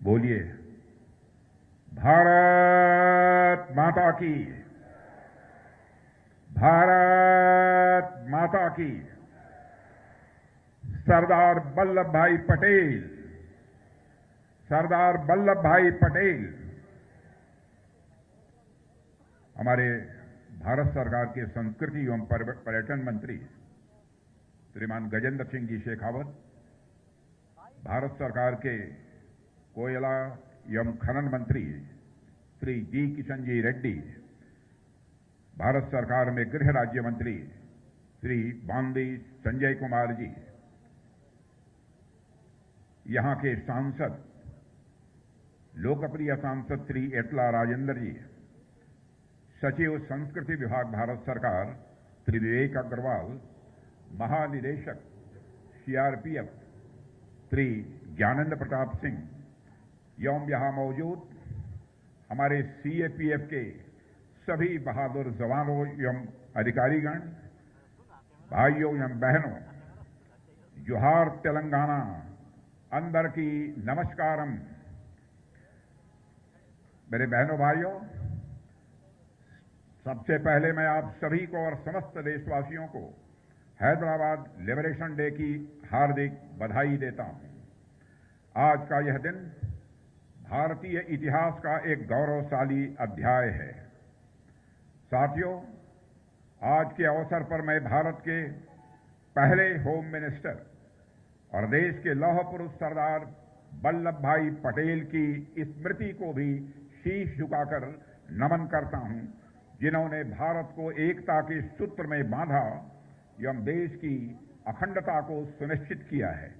बोलिए भारत माता की, भारत माता की। सरदार वल्लभ भाई पटेल, सरदार वल्लभ भाई पटेल हमारे भारत सरकार के संस्कृति एवं पर्यटन मंत्री श्रीमान गजेंद्र सिंह जी शेखावत, भारत सरकार के कोयला एवं खनन मंत्री श्री जी किशन जी रेड्डी, भारत सरकार में गृह राज्य मंत्री श्री बांदी संजय कुमार जी, यहां के सांसद लोकप्रिय सांसद श्री एटला राजेंद्र जी, सचिव संस्कृति विभाग भारत सरकार श्री विवेक अग्रवाल, महानिदेशक सीआरपीएफ श्री ज्ञानेंद्र प्रताप सिंह एवं यहां मौजूद हमारे सीएपीएफ के सभी बहादुर जवानों एवं अधिकारीगण, भाइयों एवं बहनों, जोहार तेलंगाना, अंदर की नमस्कारम। मेरे बहनों भाइयों, सबसे पहले मैं आप सभी को और समस्त देशवासियों को हैदराबाद लिबरेशन डे की हार्दिक बधाई देता हूं। आज का यह दिन भारतीय इतिहास का एक गौरवशाली अध्याय है। साथियों, आज के अवसर पर मैं भारत के पहले होम मिनिस्टर और देश के लौह पुरुष सरदार वल्लभ भाई पटेल की स्मृति को भी शीश झुकाकर नमन करता हूं, जिन्होंने भारत को एकता के सूत्र में बांधा एवं देश की अखंडता को सुनिश्चित किया है।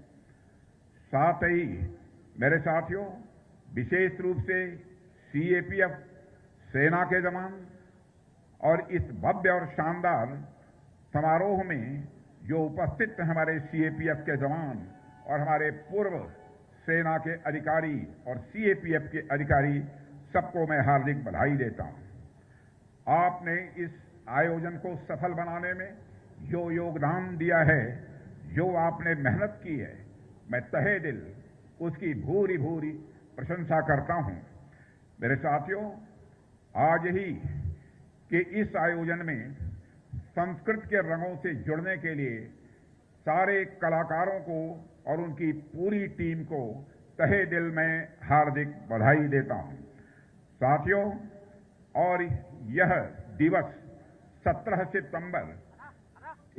साथ ही मेरे साथियों, विशेष रूप से सीएपीएफ सेना के जवान और इस भव्य और शानदार समारोह में जो उपस्थित हैं हमारे सीएपीएफ के जवान और हमारे पूर्व सेना के अधिकारी और सीएपीएफ के अधिकारी, सबको मैं हार्दिक बधाई देता हूं। आपने इस आयोजन को सफल बनाने में जो योगदान दिया है, जो आपने मेहनत की है, मैं तहे दिल उसकी भूरी भूरी प्रशंसा करता हूं। मेरे साथियों, आज ही के इस आयोजन में संस्कृत के रंगों से जुड़ने के लिए सारे कलाकारों को और उनकी पूरी टीम को तहे दिल में हार्दिक बधाई देता हूं। साथियों, और यह दिवस 17 सितंबर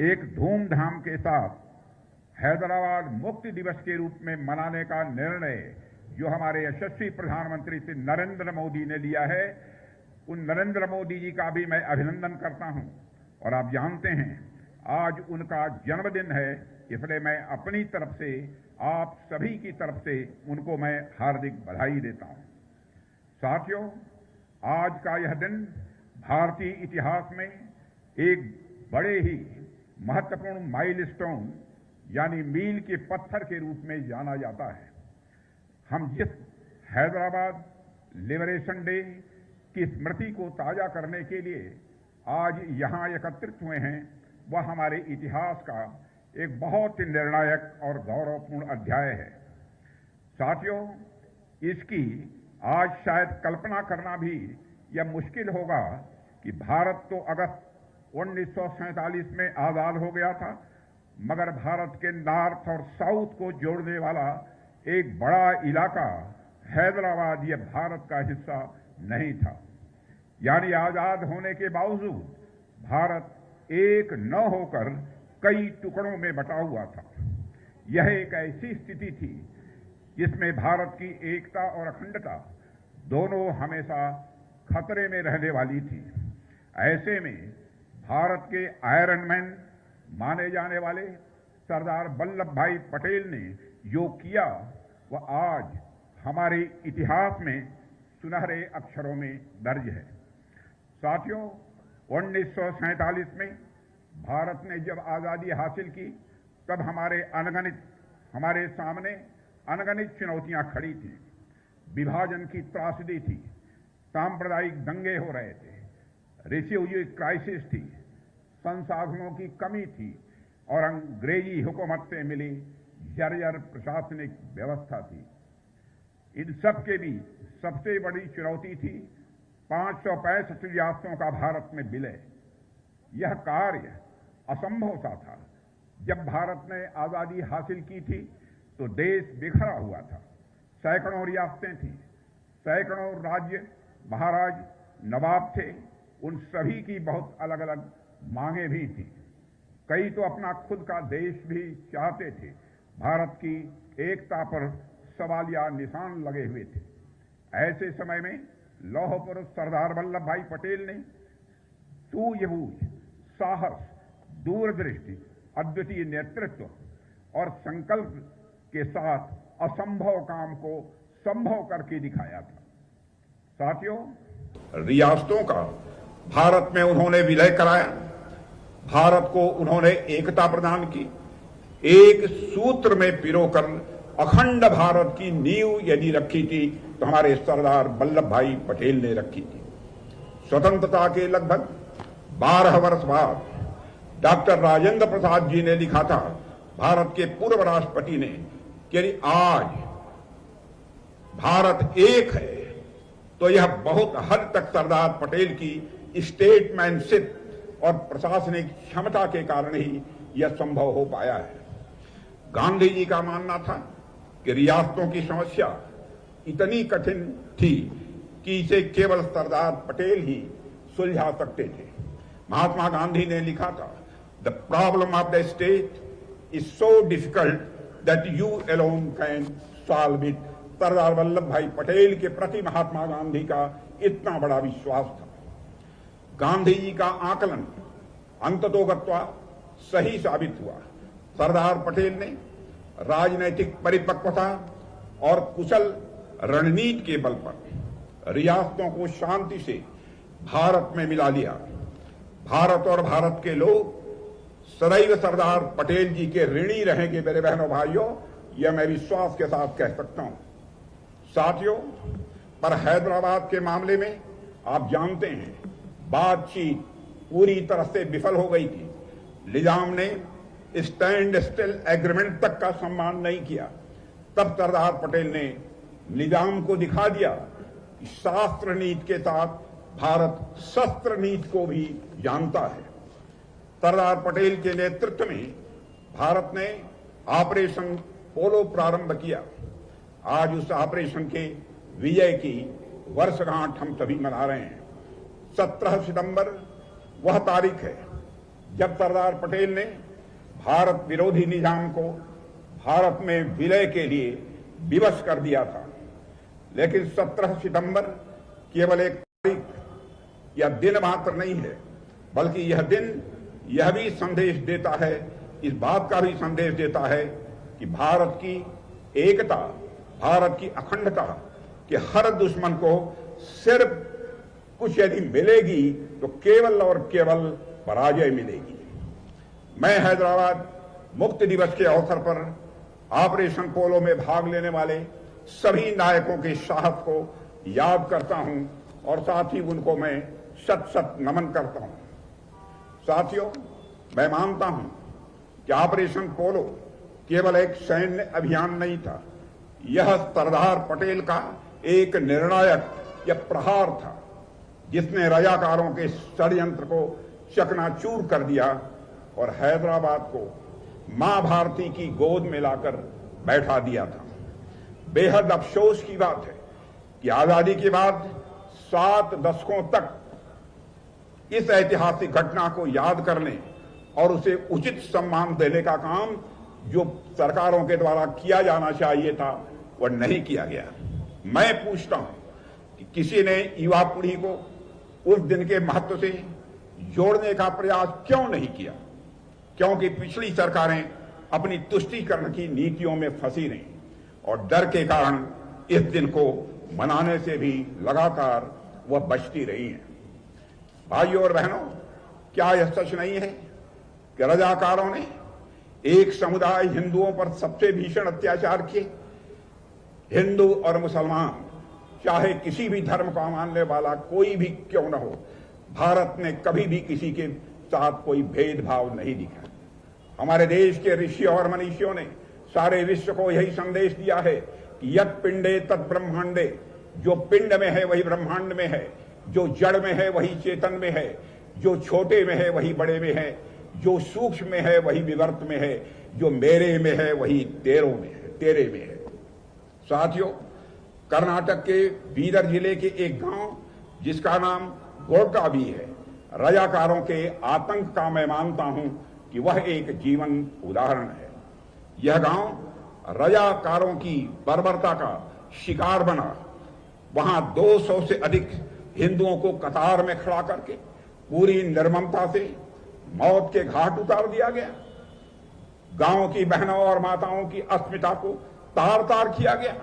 एक धूमधाम के साथ हैदराबाद मुक्ति दिवस के रूप में मनाने का निर्णय जो हमारे यशस्वी प्रधानमंत्री श्री नरेंद्र मोदी ने लिया है, उन नरेंद्र मोदी जी का भी मैं अभिनंदन करता हूं। और आप जानते हैं आज उनका जन्मदिन है, इसलिए मैं अपनी तरफ से, आप सभी की तरफ से उनको मैं हार्दिक बधाई देता हूं। साथियों, आज का यह दिन भारतीय इतिहास में एक बड़े ही महत्वपूर्ण माइलस्टोन यानी मील के पत्थर के रूप में जाना जाता है। हम जिस हैदराबाद लिबरेशन डे की स्मृति को ताजा करने के लिए आज यहां एकत्रित हुए हैं, वह हमारे इतिहास का एक बहुत ही निर्णायक और गौरवपूर्ण अध्याय है। साथियों, इसकी आज शायद कल्पना करना भी यह मुश्किल होगा कि भारत तो अगस्त 1947 में आजाद हो गया था, मगर भारत के नॉर्थ और साउथ को जोड़ने वाला एक बड़ा इलाका हैदराबाद यह भारत का हिस्सा नहीं था। यानी आजाद होने के बावजूद भारत एक न होकर कई टुकड़ों में बटा हुआ था। यह एक ऐसी स्थिति थी जिसमें भारत की एकता और अखंडता दोनों हमेशा खतरे में रहने वाली थी। ऐसे में भारत के आयरन मैन माने जाने वाले सरदार वल्लभ भाई पटेल ने जो किया, वह आज हमारे इतिहास में सुनहरे अक्षरों में दर्ज है। साथियों, 1947 में भारत ने जब आजादी हासिल की, तब हमारे सामने अनगणित चुनौतियां खड़ी थी। विभाजन की त्रासदी थी, सांप्रदायिक दंगे हो रहे थे, रिफ्यूजी क्राइसिस थी, संसाधनों की कमी थी और अंग्रेजी हुकूमत से मिली जर्जर प्रशासनिक व्यवस्था थी। इन सब के बीच सबसे बड़ी चुनौती थी 565 रियासतों का भारत में विलय। यह कार्य असंभव सा था। जब भारत ने आजादी हासिल की थी तो देश बिखरा हुआ था। सैकड़ों रियासतें थीं, सैकड़ों राज्य, महाराज, नवाब थे। उन सभी की बहुत अलग अलग मांगें भी थीं। कई तो अपना खुद का देश भी चाहते थे। भारत की एकता पर सवालिया निशान लगे हुए थे। ऐसे समय में लौह पुरुष सरदार वल्लभ भाई पटेल ने सूझबूझ, साहस, दूरदृष्टि, अद्वितीय नेतृत्व और संकल्प के साथ असंभव काम को संभव करके दिखाया था। साथियों, रियासतों का भारत में उन्होंने विलय कराया। भारत को उन्होंने एकता प्रदान की। एक सूत्र में पिरोकर अखंड भारत की नींव यदि रखी थी तो हमारे सरदार वल्लभ भाई पटेल ने रखी थी। स्वतंत्रता के लगभग 12 वर्ष बाद डॉक्टर राजेंद्र प्रसाद जी ने लिखा था, भारत के पूर्व राष्ट्रपति ने, कि यदि आज भारत एक है तो यह बहुत हद तक सरदार पटेल की स्टेटमैनशिप और प्रशासनिक क्षमता के कारण ही यह संभव हो पाया है। गांधी जी का मानना था कि रियासतों की समस्या इतनी कठिन थी कि इसे केवल सरदार पटेल ही सुलझा सकते थे। महात्मा गांधी ने लिखा था, the problem of the state is so difficult that you alone can solve it. Sardar Vallabh Bhai Patel के प्रति महात्मा गांधी का इतना बड़ा विश्वास था। गांधी जी का आकलन अंततोगत्वा सही साबित हुआ। सरदार पटेल ने राजनैतिक परिपक्वता और कुशल रणनीति के बल पर रियासतों को शांति से भारत में मिला लिया। भारत और भारत के लोग सदैव सरदार पटेल जी के ऋणी रहेंगे। मेरे बहनों भाइयों, यह मैं विश्वास के साथ कह सकता हूं। साथियों, पर हैदराबाद के मामले में आप जानते हैं, बातचीत पूरी तरह से विफल हो गई थी। निजाम ने स्टैंड स्टिल एग्रीमेंट तक का सम्मान नहीं किया। तब सरदार पटेल ने निजाम को दिखा दिया कि शास्त्र नीति के साथ भारत शस्त्र नीति को भी जानता है। सरदार पटेल के नेतृत्व में भारत ने ऑपरेशन पोलो प्रारंभ किया। आज उस ऑपरेशन के विजय की वर्षगांठ हम सभी मना रहे हैं। 17 सितंबर वह तारीख है जब सरदार पटेल ने भारत विरोधी निजाम को भारत में विलय के लिए विवश कर दिया था। लेकिन 17 सितंबर केवल एक तारीख या दिन मात्र नहीं है, बल्कि यह दिन यह भी संदेश देता है, इस बात का भी संदेश देता है कि भारत की एकता, भारत की अखंडता कि हर दुश्मन को सिर्फ कुछ यदि मिलेगी तो केवल और केवल पराजय मिलेगी। मैं हैदराबाद मुक्ति दिवस के अवसर पर ऑपरेशन पोलो में भाग लेने वाले सभी नायकों के साहस को याद करता हूं और साथ ही उनको मैं शत शत नमन करता हूं। साथियों, मैं मानता हूं कि ऑपरेशन पोलो केवल एक सैन्य अभियान नहीं था, यह सरदार पटेल का एक निर्णायक या प्रहार था जिसने रजाकारों के षड्यंत्र को चकनाचूर कर दिया और हैदराबाद को मां भारती की गोद में लाकर बैठा दिया था। बेहद अफसोस की बात है कि आजादी के बाद 7 दशकों तक इस ऐतिहासिक घटना को याद करने और उसे उचित सम्मान देने का काम जो सरकारों के द्वारा किया जाना चाहिए था वह नहीं किया गया। मैं पूछता हूं कि किसी ने युवा पीढ़ी को उस दिन के महत्व से जोड़ने का प्रयास क्यों नहीं किया? क्योंकि पिछली सरकारें अपनी तुष्टीकरण की नीतियों में फंसी रहीं और डर के कारण इस दिन को मनाने से भी लगातार वह बचती रही हैं। भाइयों और बहनों, क्या यह सच नहीं है कि रजाकारों ने एक समुदाय हिंदुओं पर सबसे भीषण अत्याचार किए? हिंदू और मुसलमान चाहे किसी भी धर्म का मानने वाला कोई भी क्यों न हो, भारत ने कभी भी किसी के साथ कोई भेदभाव नहीं दिखा। हमारे देश के ऋषि और मनीषियों ने सारे विश्व को यही संदेश दिया है यत पिंडे तत् ब्रह्मांडे, जो पिंड में है वही ब्रह्मांड में है, जो जड़ में है वही चेतन में है, जो छोटे में है वही बड़े में है, जो सूक्ष्म में है वही विवर्त में है, जो मेरे में है वही तेरे में है। साथियों, कर्नाटक के बीदर जिले के एक गांव जिसका नाम गोरका भी है, रजाकारों के आतंक का मैं मानता हूं कि वह एक जीवन उदाहरण है। यह गांव रजाकारों की बर्बरता का शिकार बना। वहां 200 से अधिक हिंदुओं को कतार में खड़ा करके पूरी निर्ममता से मौत के घाट उतार दिया गया। गांव की बहनों और माताओं की अस्मिता को तार तार किया गया।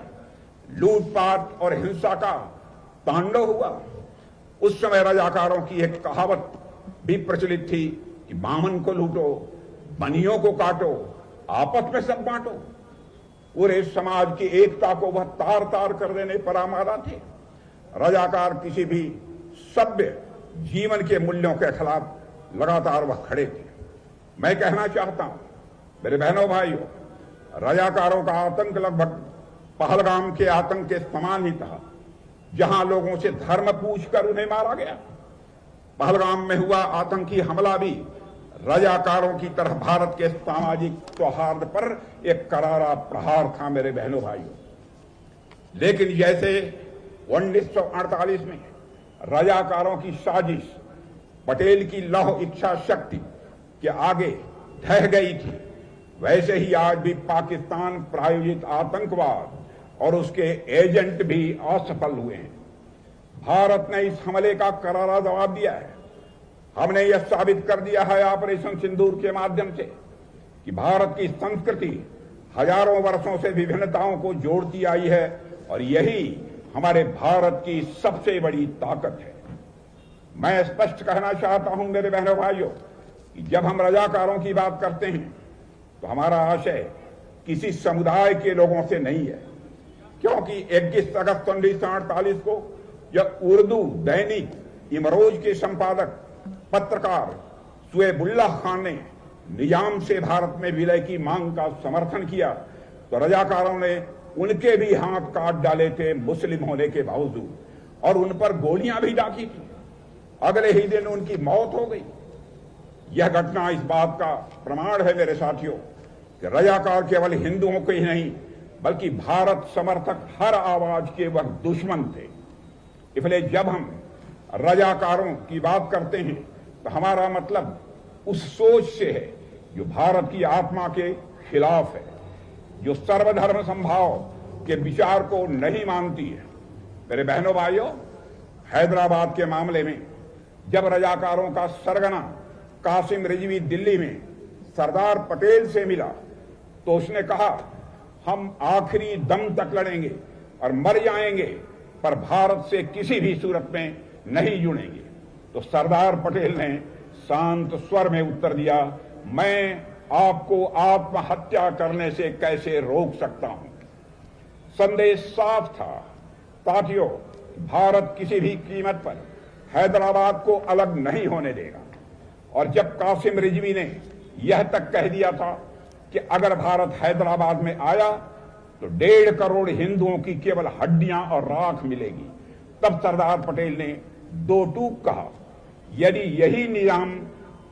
लूटपाट और हिंसा का तांडव हुआ। उस समय रजाकारों की एक कहावत भी प्रचलित थी कि बामन को लूटो, बनियों को काटो, आपस में सब बांटो। पूरे समाज की एकता को वह तार तार कर देने पर आमादा थे। रजाकार किसी भी सभ्य जीवन के मूल्यों के खिलाफ लगातार वह खड़े थे। मैं कहना चाहता हूं मेरे बहनों भाइयों, रजाकारों का आतंक लगभग पहलगाम के आतंक के समान ही था, जहां लोगों से धर्म पूछकर उन्हें मारा गया। पहलगाम में हुआ आतंकी हमला भी रजाकारों की तरह भारत के सामाजिक सौहार्द पर एक करारा प्रहार था मेरे बहनों भाइयों। लेकिन जैसे 1948 में रजाकारों की साजिश पटेल की लौह इच्छा शक्ति के आगे ढह गई थी, वैसे ही आज भी पाकिस्तान प्रायोजित आतंकवाद और उसके एजेंट भी असफल हुए हैं। भारत ने इस हमले का करारा जवाब दिया है। हमने यह साबित कर दिया है ऑपरेशन सिंदूर के माध्यम से कि भारत की संस्कृति हजारों वर्षों से विभिन्नताओं को जोड़ती आई है और यही हमारे भारत की सबसे बड़ी ताकत है। मैं स्पष्ट कहना चाहता हूं मेरे बहनों भाइयों कि जब हम रजाकारों की बात करते हैं तो हमारा आशय किसी समुदाय के लोगों से नहीं है, क्योंकि 21 अगस्त 1948 को जब उर्दू दैनिक इमरोज के संपादक पत्रकार सुएबुल्लाह खान ने निजाम से भारत में विलय की मांग का समर्थन किया तो रजाकारों ने उनके भी हाथ काट डाले थे मुस्लिम होने के बावजूद, और उन पर गोलियां भी दागी थी। अगले ही दिन उनकी मौत हो गई। यह घटना इस बात का प्रमाण है मेरे साथियों कि रजाकार केवल हिंदुओं के ही नहीं बल्कि भारत समर्थक हर आवाज के वह दुश्मन थे। इसलिए जब हम रजाकारों की बात करते हैं तो हमारा मतलब उस सोच से है जो भारत की आत्मा के खिलाफ है, जो सर्वधर्म संभाव के विचार को नहीं मानती है। मेरे बहनों भाइयों, हैदराबाद के मामले में जब रजाकारों का सरगना कासिम रिजवी दिल्ली में सरदार पटेल से मिला तो उसने कहा, हम आखिरी दम तक लड़ेंगे और मर जाएंगे पर भारत से किसी भी सूरत में नहीं जुड़ेंगे। तो सरदार पटेल ने शांत स्वर में उत्तर दिया, मैं आपको आत्महत्या करने से कैसे रोक सकता हूं। संदेश साफ था, साथियों, भारत किसी भी कीमत पर हैदराबाद को अलग नहीं होने देगा। और जब कासिम रिजवी ने यह तक कह दिया था कि अगर भारत हैदराबाद में आया तो 1.5 करोड़ हिंदुओं की केवल हड्डियां और राख मिलेगी, तब सरदार पटेल ने दो टूक कहा, यदि यही निजाम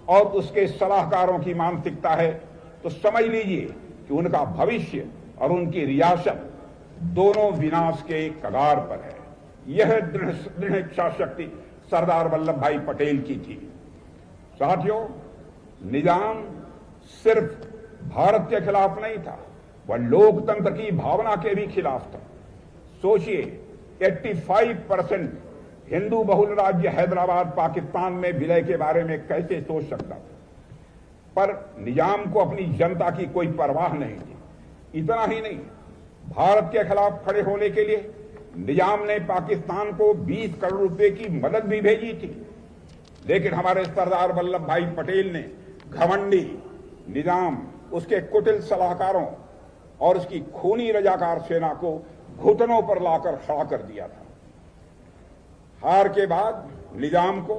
और उसके सलाहकारों की मानसिकता है तो समझ लीजिए कि उनका भविष्य और उनकी रियासत दोनों विनाश के कगार पर है। यह दृढ़ इच्छा शक्ति सरदार वल्लभ भाई पटेल की थी। साथियों, निजाम सिर्फ भारत के खिलाफ नहीं था, वह लोकतंत्र की भावना के भी खिलाफ था। सोचिए, 85% हिंदू बहुल राज्य हैदराबाद पाकिस्तान में विलय के बारे में कैसे सोच सकता था, पर निजाम को अपनी जनता की कोई परवाह नहीं थी। इतना ही नहीं, भारत के खिलाफ खड़े होने के लिए निजाम ने पाकिस्तान को 20 करोड़ रुपए की मदद भी भेजी थी, लेकिन हमारे सरदार वल्लभ भाई पटेल ने घमंडी निजाम, उसके कुटिल सलाहकारों और उसकी खूनी रजाकार सेना को घुटनों पर लाकर खड़ा कर दिया था। हार के बाद निजाम को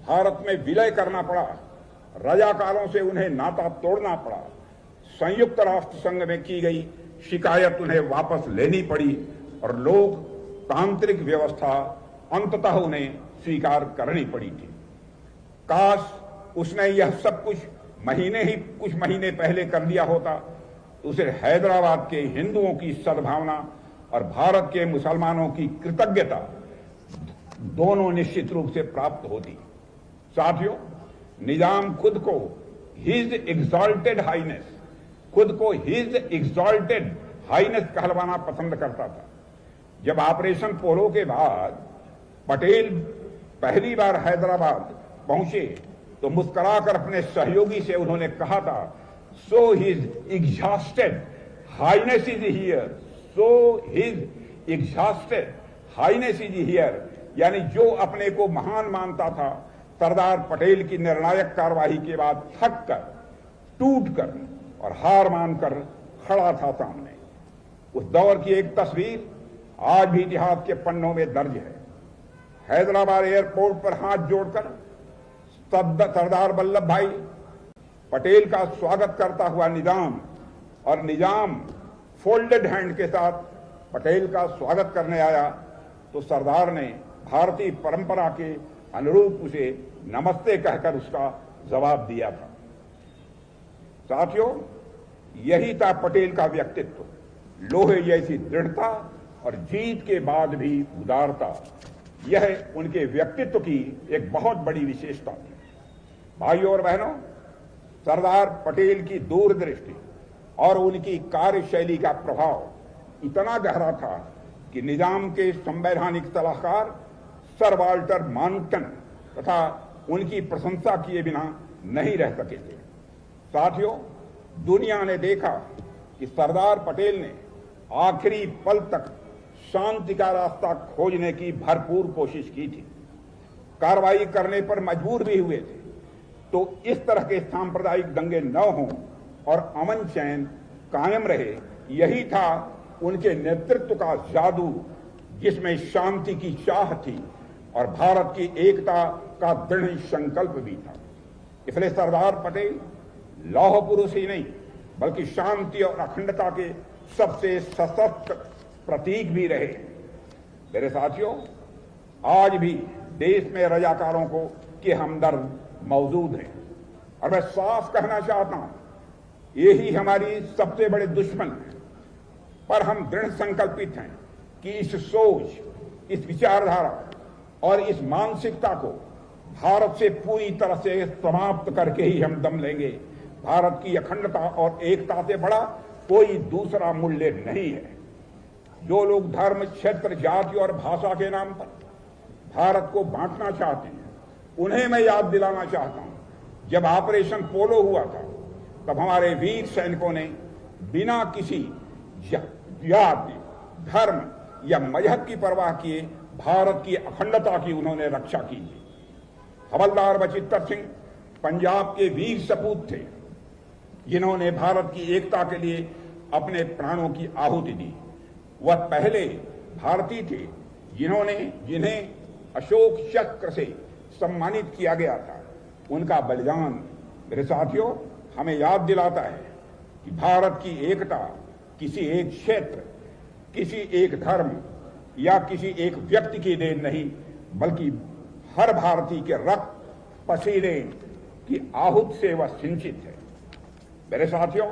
भारत में विलय करना पड़ा, रजाकारों से उन्हें नाता तोड़ना पड़ा। संयुक्त राष्ट्र संघ में की गई शिकायत उन्हें वापस लेनी पड़ी और लोकतांत्रिक व्यवस्था अंततः उन्हें स्वीकार करनी पड़ी थी। काश उसने यह सब कुछ कुछ महीने पहले कर लिया होता, उसे हैदराबाद के हिंदुओं की सद्भावना और भारत के मुसलमानों की कृतज्ञता दोनों निश्चित रूप से प्राप्त होती। साथियों, निजाम खुद को हिज एग्जॉल्टेड हाइनेस कहलवाना पसंद करता था। जब ऑपरेशन पोलो के बाद पटेल पहली बार हैदराबाद पहुंचे तो मुस्कुराकर अपने सहयोगी से उन्होंने कहा था, so his exhausted highness is here, so his exhausted highness is here, यानी जो अपने को महान मानता था, सरदार पटेल की निर्णायक कार्रवाई के बाद थक कर, टूट कर और हार मानकर खड़ा था सामने। उस दौर की एक तस्वीर आज भी इतिहास के पन्नों में दर्ज है। हैदराबाद एयरपोर्ट पर हाथ जोड़कर सरदार वल्लभ भाई पटेल का स्वागत करता हुआ निजाम और निजाम फोल्डेड हैंड के साथ पटेल का स्वागत करने आया तो सरदार ने भारतीय परंपरा के अनुरूप उसे नमस्ते कहकर उसका जवाब दिया था। साथियों, यही था पटेल का व्यक्तित्व, लोहे जैसी दृढ़ता और जीत के बाद भी उदारता। यह उनके व्यक्तित्व की एक बहुत बड़ी विशेषता थी। भाइयों और बहनों, सरदार पटेल की दूरदृष्टि और उनकी कार्यशैली का प्रभाव इतना गहरा था कि निजाम के संवैधानिक सलाहकार सर वाल्टर मानक्टन तथा उनकी प्रशंसा किए बिना नहीं रह सके थे। साथियों, दुनिया ने देखा कि सरदार पटेल ने आखिरी पल तक शांति का रास्ता खोजने की भरपूर कोशिश की थी। कार्रवाई करने पर मजबूर भी हुए थे तो इस तरह के सांप्रदायिक दंगे न हों और अमन चैन कायम रहे, यही था उनके नेतृत्व का जादू, जिसमें शांति की चाह थी और भारत की एकता का दृढ़ संकल्प भी था। इसलिए सरदार पटेल लौह पुरुष ही नहीं बल्कि शांति और अखंडता के सबसे सशक्त प्रतीक भी रहे। मेरे साथियों, आज भी देश में रजाकारों को के हमदर्द मौजूद हैं और मैं साफ कहना चाहता हूं, यही हमारी सबसे बड़े दुश्मन हैं। पर हम दृढ़ संकल्पित हैं कि इस सोच, इस विचारधारा और इस मानसिकता को भारत से पूरी तरह से समाप्त करके ही हम दम लेंगे। भारत की अखंडता और एकता से बड़ा कोई दूसरा मूल्य नहीं है। जो लोग धर्म, क्षेत्र, जाति और भाषा के नाम पर भारत को बांटना चाहते हैं, उन्हें मैं याद दिलाना चाहता हूं, जब ऑपरेशन पोलो हुआ था तब हमारे वीर सैनिकों ने बिना किसी जाति, धर्म या मजहब की परवाह किए भारत की अखंडता की उन्होंने रक्षा की। हवलदार बचित्तर सिंह पंजाब के वीर सपूत थे, जिन्होंने भारत की एकता के लिए अपने प्राणों की आहुति दी। वह पहले भारतीय थे जिन्हें अशोक चक्र से सम्मानित किया गया था। उनका बलिदान, मेरे साथियों, हमें याद दिलाता है कि भारत की एकता किसी एक क्षेत्र, किसी एक धर्म या किसी एक व्यक्ति की देन नहीं, बल्कि हर भारतीय के रक्त, पसीने की आहूत से वह सिंचित है। मेरे साथियों,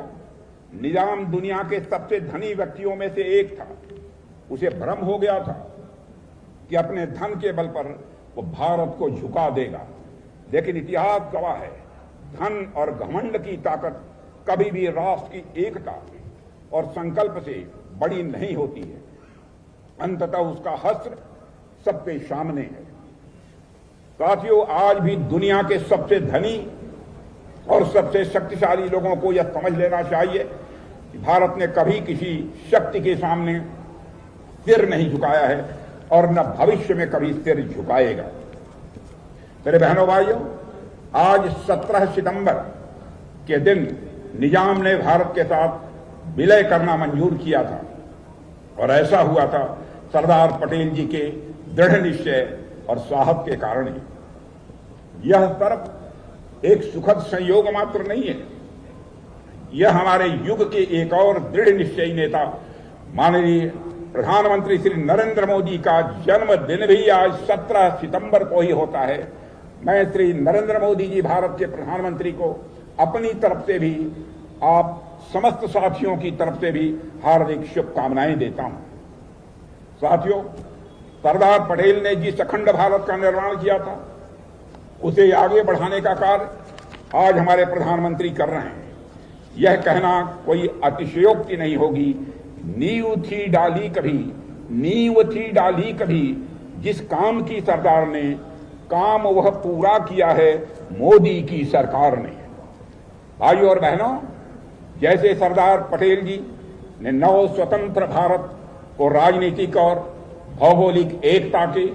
निजाम दुनिया के सबसे धनी व्यक्तियों में से एक था। उसे भ्रम हो गया था कि अपने धन के बल पर वो भारत को झुका देगा, लेकिन इतिहास गवाह है, धन और घमंड की ताकत कभी भी राष्ट्र की एकता और संकल्प से बड़ी नहीं होती है। अंततः उसका हश्र सबके सामने है। साथियों, आज भी दुनिया के सबसे धनी और सबसे शक्तिशाली लोगों को यह समझ लेना चाहिए कि भारत ने कभी किसी शक्ति के सामने सिर नहीं झुकाया है और न भविष्य में कभी सिर झुकाएगा। मेरे बहनों भाइयों, आज 17 सितंबर के दिन निजाम ने भारत के साथ विलय करना मंजूर किया था और ऐसा हुआ था सरदार पटेल जी के दृढ़ निश्चय और साहस के कारण ही। यह सिर्फ एक सुखद संयोग मात्र नहीं है, यह हमारे युग के एक और दृढ़ निश्चयी नेता माननीय प्रधानमंत्री श्री नरेंद्र मोदी का जन्मदिन भी आज 17 सितंबर को ही होता है। मैं श्री नरेंद्र मोदी जी भारत के प्रधानमंत्री को अपनी तरफ से भी, आप समस्त साथियों की तरफ से भी हार्दिक शुभकामनाएं देता हूं। साथियों, सरदार पटेल ने जिस अखंड भारत का निर्माण किया था, उसे आगे बढ़ाने का कार्य आज हमारे प्रधानमंत्री कर रहे हैं। यह कहना कोई अतिशयोक्ति नहीं होगी, नींव थी डाली कभी जिस काम की सरदार ने, काम वह पूरा किया है मोदी की सरकार ने। भाइयों और बहनों, जैसे सरदार पटेल जी ने नव स्वतंत्र भारत को राजनीतिक और भौगोलिक एकता के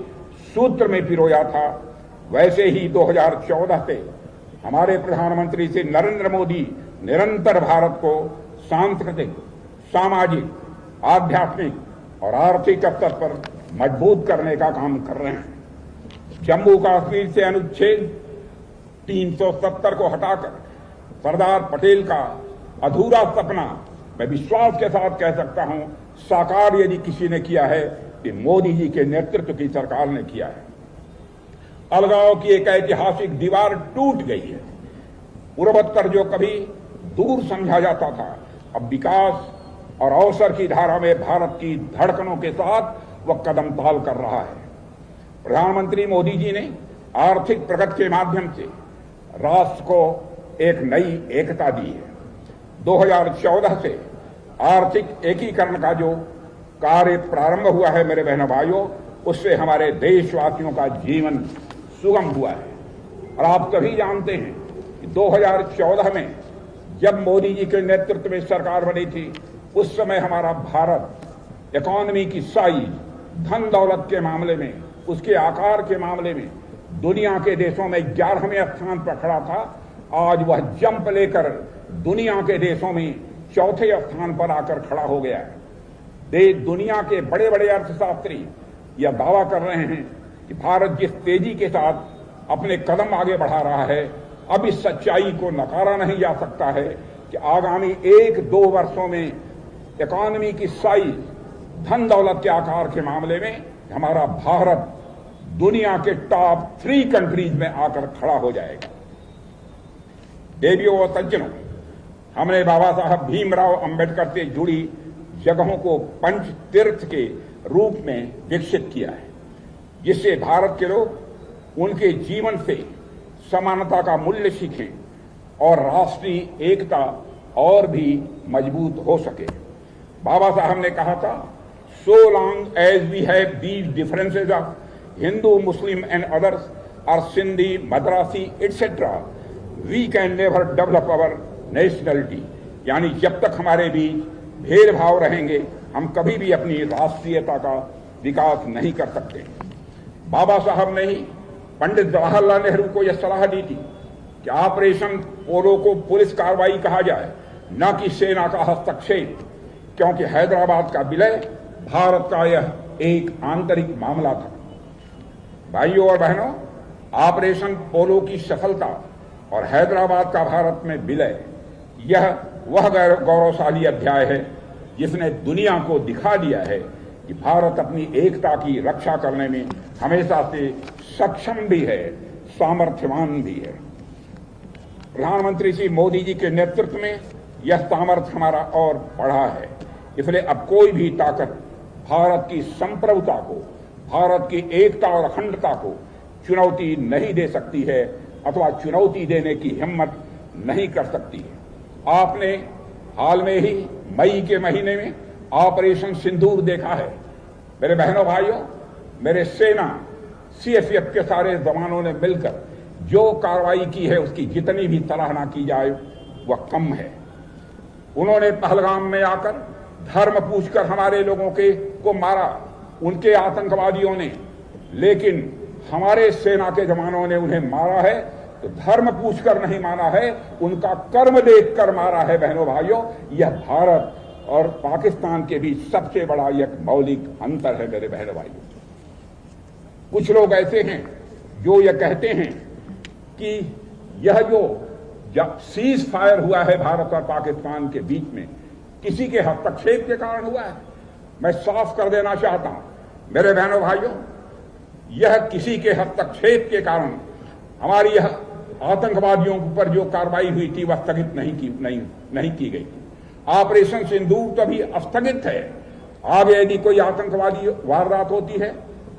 सूत्र में पिरोया था, वैसे ही 2014 से हमारे प्रधानमंत्री श्री नरेंद्र मोदी निरंतर भारत को सांस्कृतिक, सामाजिक, आध्यात्मिक और आर्थिक स्तर पर मजबूत करने का काम कर रहे हैं। जम्मू कश्मीर से अनुच्छेद 370 को हटाकर सरदार पटेल का अधूरा सपना, मैं विश्वास के साथ कह सकता हूं, साकार यदि किसी ने किया है कि मोदी जी के नेतृत्व की सरकार ने किया है। अलगाव की एक ऐतिहासिक दीवार टूट गई है। पूर्वोत्तर जो कभी दूर समझा जाता था, अब विकास और अवसर की धारा में भारत की धड़कनों के साथ वह कदम ताल कर रहा है। प्रधानमंत्री मोदी जी ने आर्थिक प्रगति के माध्यम से राष्ट्र को एक नई एकता दी है। 2014 से आर्थिक एकीकरण का जो कार्य प्रारंभ हुआ है मेरे बहनों भाइयों, उससे हमारे देशवासियों का जीवन सुगम हुआ है। और आप सभी जानते हैं कि 2014 में जब मोदी जी के नेतृत्व में सरकार बनी थी, उस समय हमारा भारत इकोनॉमी की साइज, धन दौलत के मामले में, उसके आकार के मामले में दुनिया के देशों में 11वें स्थान पर खड़ा था। आज वह जंप लेकर दुनिया के देशों में 4थे स्थान पर आकर खड़ा हो गया है। दुनिया के बड़े बड़े अर्थशास्त्री यह दावा कर रहे हैं कि भारत जिस तेजी के साथ अपने कदम आगे बढ़ा रहा है, अब इस सच्चाई को नकारा नहीं जा सकता है कि आगामी 1-2 वर्षों में इकोनॉमी की साइज, धन दौलत के आकार के मामले में हमारा भारत दुनिया के टॉप 3 कंट्रीज में आकर खड़ा हो जाएगा। देवियों और सज्जनों, हमने बाबा साहब भीमराव अंबेडकर से जुड़ी जगहों को पंच तीर्थ के रूप में विकसित किया है, जिससे भारत के लोग उनके जीवन से समानता का मूल्य सीखें और राष्ट्रीय एकता और भी मजबूत हो सके। बाबा साहब ने कहा था, so long as we have these differences of Hindu, Muslim and others और Sindhi, Madrasi etcetera, we can never develop our nationality. यानी जब तक हमारे बीच भेदभाव रहेंगे, हम कभी भी अपनी राष्ट्रीयता का विकास नहीं कर सकते। बाबा साहब ने ही पंडित जवाहरलाल नेहरू को यह सलाह दी थी कि ऑपरेशन पोलो को पुलिस कार्रवाई कहा जाए, न कि सेना का हस्तक्षेप, क्योंकि हैदराबाद का विलय भारत का यह एक आंतरिक मामला था। भाइयों और बहनों, ऑपरेशन पोलो की सफलता और हैदराबाद का भारत में विलय, यह वह गौरवशाली अध्याय है जिसने दुनिया को दिखा दिया है कि भारत अपनी एकता की रक्षा करने में हमेशा से सक्षम भी है, सामर्थ्यवान भी है। प्रधानमंत्री श्री मोदी जी के नेतृत्व में यह सामर्थ्य हमारा और बढ़ा है। इसलिए अब कोई भी ताकत भारत की संप्रभुता को, भारत की एकता और अखंडता को चुनौती नहीं दे सकती है अथवा चुनौती देने की हिम्मत नहीं कर सकती है। आपने हाल में ही मई के महीने में ऑपरेशन सिंदूर देखा है। मेरे बहनों भाइयों, मेरे सेना सीएसएफ के सारे जवानों ने मिलकर जो कार्रवाई की है, उसकी जितनी भी सराहना की जाए वह कम है। उन्होंने पहलगाम में आकर धर्म पूछकर हमारे लोगों को मारा, उनके आतंकवादियों ने, लेकिन हमारे सेना के जवानों ने उन्हें मारा है तो धर्म पूछकर नहीं मारा है, उनका कर्म देखकर मारा है। बहनों भाइयों, यह भारत और पाकिस्तान के बीच सबसे बड़ा एक मौलिक अंतर है। मेरे बहनों भाइयों, कुछ लोग ऐसे हैं जो यह कहते हैं कि यह जो जब सीज फायर हुआ है भारत और पाकिस्तान के बीच में, किसी के हस्तक्षेप के कारण हुआ है। मैं साफ कर देना चाहता हूं मेरे बहनों भाइयों, यह किसी के हस्तक्षेप के कारण हमारी यह आतंकवादियों पर जो कार्रवाई हुई थी वह स्थगित नहीं की गई थी। ऑपरेशन सिंदूर तो अभी स्थगित है। आगे यदि कोई आतंकवादी वारदात होती है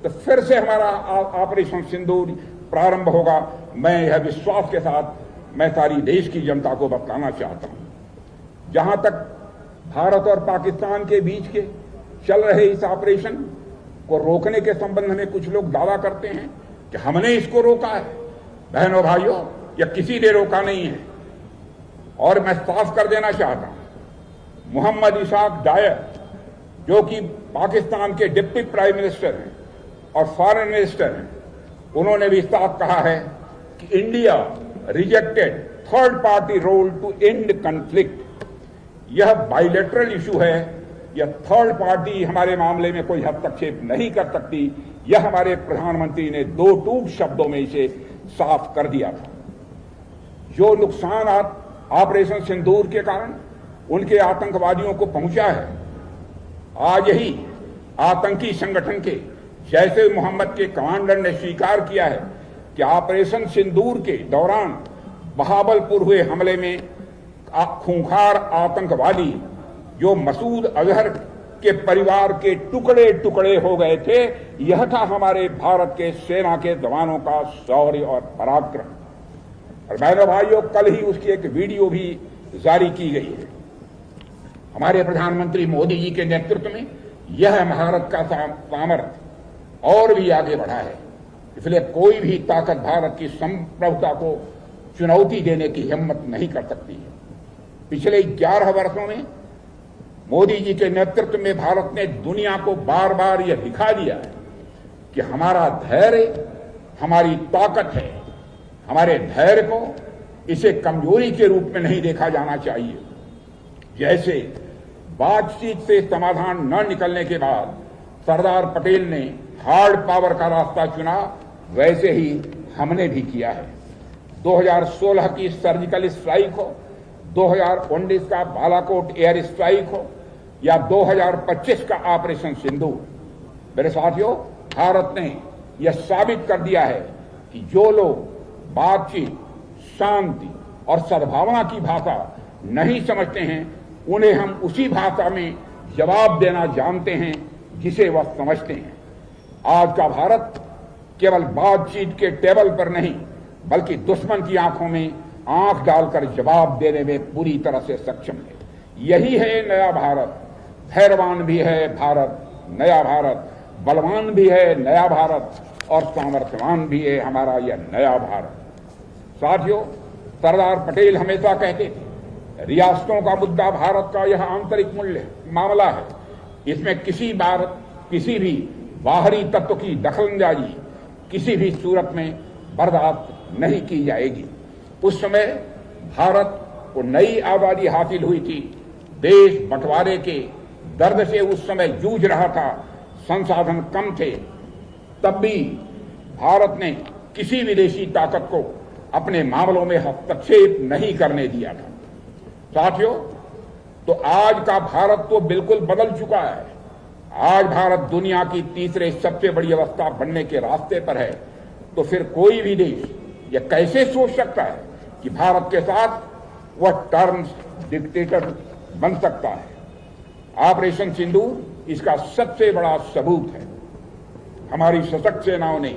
तो फिर से हमारा ऑपरेशन सिंदूर प्रारंभ होगा। मैं यह विश्वास के साथ मैं सारी देश की जनता को बताना चाहता हूं। जहां तक भारत और पाकिस्तान के बीच के चल रहे इस ऑपरेशन को रोकने के संबंध में कुछ लोग दावा करते हैं कि हमने इसको रोका है। बहनों भाइयों, यह किसी ने रोका नहीं है। और मैं साफ कर देना चाहता हूं, मोहम्मद इसाक डायर जो कि पाकिस्तान के डिप्टी प्राइम मिनिस्टर हैं और फॉरेन मिनिस्टर हैं, उन्होंने भी साफ कहा है कि India rejected third party role to end conflict. यह बाइलेटरल इशू है, यह थर्ड पार्टी हमारे मामले में कोई हस्तक्षेप नहीं कर सकती। यह हमारे प्रधानमंत्री ने 2 टूक शब्दों में इसे साफ कर दिया था। जो नुकसान ऑपरेशन सिंदूर के कारण उनके आतंकवादियों को पहुंचा है, आज यही आतंकी संगठन के जैश ए मोहम्मद के कमांडर ने स्वीकार किया है कि ऑपरेशन सिंदूर के दौरान बहावलपुर हुए हमले में खूंखार आतंकवादी जो मसूद अजहर के परिवार के टुकड़े टुकड़े हो गए थे, यह था हमारे भारत के सेना के जवानों का शौर्य और पराक्रम। और बहनों भाइयों, कल ही उसकी एक वीडियो भी जारी की गई है। हमारे प्रधानमंत्री मोदी जी के नेतृत्व में यह भारत का सामर्थ्य और भी आगे बढ़ा है। इसलिए कोई भी ताकत भारत की संप्रभुता को चुनौती देने की हिम्मत नहीं कर सकती है। पिछले 11 वर्षों में मोदी जी के नेतृत्व में भारत ने दुनिया को बार बार यह दिखा दिया है कि हमारा धैर्य हमारी ताकत है। हमारे धैर्य को इसे कमजोरी के रूप में नहीं देखा जाना चाहिए। जैसे बातचीत से समाधान न निकलने के बाद सरदार पटेल ने हार्ड पावर का रास्ता चुना, वैसे ही हमने भी किया है। 2016 की सर्जिकल स्ट्राइक हो, 2019 का बालाकोट एयर स्ट्राइक हो या 2025 का ऑपरेशन सिंदूर, मेरे साथियों, भारत ने यह साबित कर दिया है कि जो लोग बातचीत, शांति और सद्भावना की भाषा नहीं समझते हैं, उन्हें हम उसी भाषा में जवाब देना जानते हैं जिसे वह समझते हैं। आज का भारत केवल बातचीत के टेबल पर नहीं, बल्कि दुश्मन की आंखों में आंख डालकर जवाब देने में पूरी तरह से सक्षम है। यही है नया भारत। धैर्यवान भी है भारत, नया भारत, बलवान भी है नया भारत, और सामर्थ्यवान भी है हमारा यह नया भारत। साथियों, सरदार पटेल हमेशा कहते थे, रियासतों का मुद्दा भारत का यह आंतरिक मामला है। इसमें किसी भी बाहरी तत्व की दखलंदाजी किसी भी सूरत में बर्दाश्त नहीं की जाएगी। उस समय भारत को नई आबादी हासिल हुई थी, देश बंटवारे के दर्द से उस समय जूझ रहा था, संसाधन कम थे, तब भी भारत ने किसी विदेशी ताकत को अपने मामलों में हस्तक्षेप नहीं करने दिया था। साथियों, तो आज का भारत तो बिल्कुल बदल चुका है। आज भारत दुनिया की तीसरे सबसे बड़ी अवस्था बनने के रास्ते पर है। तो फिर कोई भी देश यह कैसे सोच सकता है कि भारत के साथ वह टर्म्स डिक्टेटर बन सकता है? ऑपरेशन सिंदूर इसका सबसे बड़ा सबूत है। हमारी सशक्त सेनाओं ने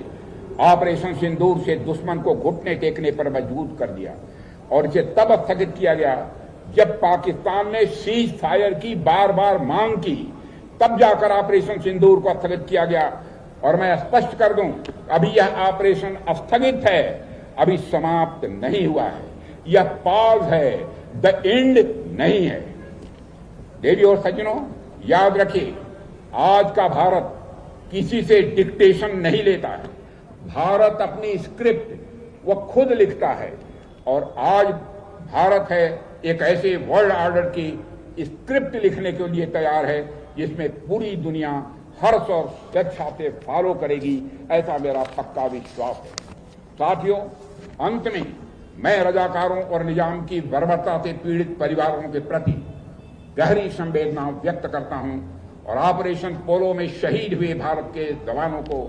ऑपरेशन सिंदूर से दुश्मन को घुटने टेकने पर मजबूर कर दिया, और इसे तब स्थगित किया गया जब पाकिस्तान ने सीज फायर की बार बार मांग की, तब जाकर ऑपरेशन सिंदूर को स्थगित किया गया। और मैं स्पष्ट कर दूं, अभी यह ऑपरेशन स्थगित है, अभी समाप्त नहीं हुआ है। यह पॉज है, द एंड नहीं है। देवी और सज्जनों, याद रखिए, आज का भारत किसी से डिक्टेशन नहीं लेता है। भारत अपनी स्क्रिप्ट वह खुद लिखता है, और आज भारत है एक ऐसे वर्ल्ड ऑर्डर की स्क्रिप्ट लिखने के लिए तैयार है जिसमें पूरी दुनिया हर्ष और स्वेच्छा से फॉलो करेगी, ऐसा मेरा पक्का विश्वास है। साथियों, अंत में मैं रजाकारों और निजाम की बर्बरता से पीड़ित परिवारों के प्रति गहरी संवेदना व्यक्त करता हूं और ऑपरेशन पोलो में शहीद हुए भारत के जवानों को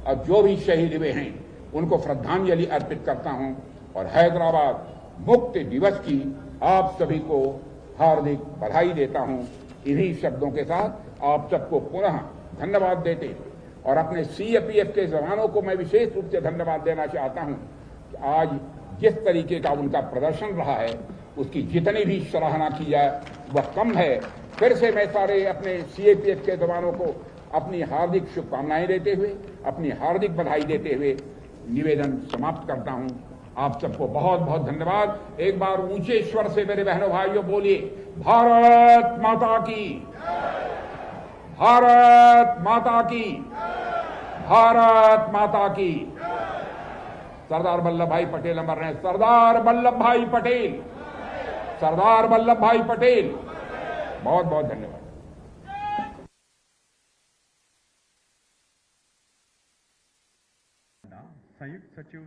और जो भी शहीद हुए हैं उनको श्रद्धांजलि अर्पित करता हूं और हैदराबाद मुक्ति दिवस की आप सभी को हार्दिक बधाई देता हूं। इन्हीं शब्दों के साथ आप सबको पुनः धन्यवाद देते और अपने सीएपीएफ के जवानों को मैं विशेष रूप से धन्यवाद देना चाहता हूं कि आज जिस तरीके का उनका प्रदर्शन रहा है उसकी जितनी भी सराहना की जाए वह कम है। फिर से मैं सारे अपने सीएपीएफ के जवानों को अपनी हार्दिक शुभकामनाएं देते हुए, अपनी हार्दिक बधाई देते हुए निवेदन समाप्त करता हूं। आप सबको बहुत बहुत धन्यवाद। एक बार ऊंचे स्वर से मेरे बहनों भाइयों बोलिए, भारत माता की, भारत माता की, भारत माता की। सरदार वल्लभ भाई पटेल अमर रहे। सरदार वल्लभ भाई पटेल, सरदार वल्लभ भाई पटेल। बहुत बहुत धन्यवाद। संयुक्त सचिव